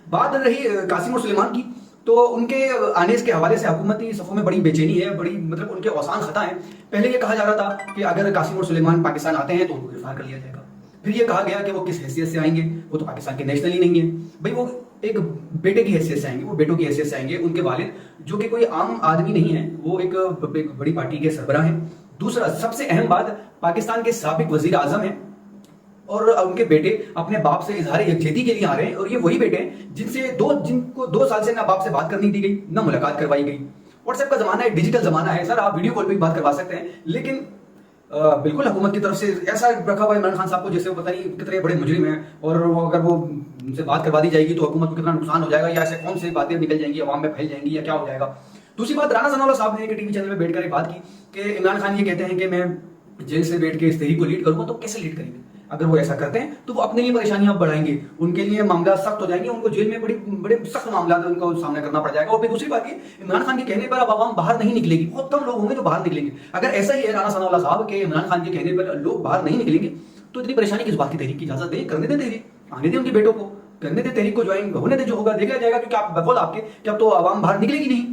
बात रही कासिम और सुलेमान की, तो उनके आने के हवाले से हुकूमती सफ़ों में बड़ी बेचैनी है, बड़ी मतलब उनके औसान खता है। पहले ये कहा जा रहा था कि अगर कासिम और सुलेमान पाकिस्तान आते हैं तो उनको गिरफ्तार कर लिया जाएगा। फिर ये कहा गया कि वो किस हैसियत से आएंगे, वो तो पाकिस्तान के नेशनल ही नहीं है भाई, वो एक बेटे की हैसियत से आएंगे, वो बेटों की हैसियत से आएंगे। उनके वालिद जो कि कोई आम आदमी नहीं है, वो एक बड़ी पार्टी के सरबराह हैं। दूसरा सबसे अहम बात, पाकिस्तान के साबिक वजीर आजम हैं और उनके बेटे अपने बाप से इजहार यकजहती के लिए आ रहे हैं, और ये वही बेटे हैं जिनको 2 साल से ना बाप से बात करनी दी गई, ना मुलाकात करवाई गई। व्हाट्सएप का जमाना है, डिजिटल जमाना है सर, आप वीडियो कॉल पे भी बात करवा सकते हैं, लेकिन बिल्कुल हुकूमत की तरफ से ऐसा रखा हुआ है इमरान खान साहब को जैसे वो पता नहीं कितने बड़े मुजरिम हैं, और अगर वो उनसे बात करवा दी जाएगी तो हुकूमत को कितना नुकसान हो जाएगा, या ऐसे कौन सी बातें निकल जाएंगी, अवाम में फैल जाएंगी, या क्या हो जाएगा। दूसरी बात, राना सनाउल्लाह साहब ने एक टीवी चैनल में बैठकर एक बात की कि इमरान खान ये कहते हैं कि मैं जेल से बैठ के इस तहरीक को लीड करूंगा, तो कैसे लीड करेंगे? अगर वो ऐसा करते हैं तो वो अपने लिए परेशानियां बढ़ाएंगे, उनके लिए मामला सख्त हो जाएंगे, उनको जेल में बड़े सख्त मामला उनको सामना करना पड़ जाएगा। और फिर दूसरी बात की, इमरान खान के कहने पर अब आवाम बाहर नहीं निकलेगी, बहुत कम लोग होंगे जो बाहर निकलेंगे। अगर ऐसा ही है राना सनाउल्लाह साहब के इमरान खान के कहने पर लोग बाहर नहीं निकलेंगे, तो इतनी परेशानी किस बात की? तहरीक की इजाजत दे, करने दे तहरीक, आने दे उनके बेटों को, करने दे तहरीक को ज्वाइन होने दे, जो होगा देखा जाएगा। क्योंकि आप बकौल आपके कि अब तो आवाम बाहर निकलेगी नहीं।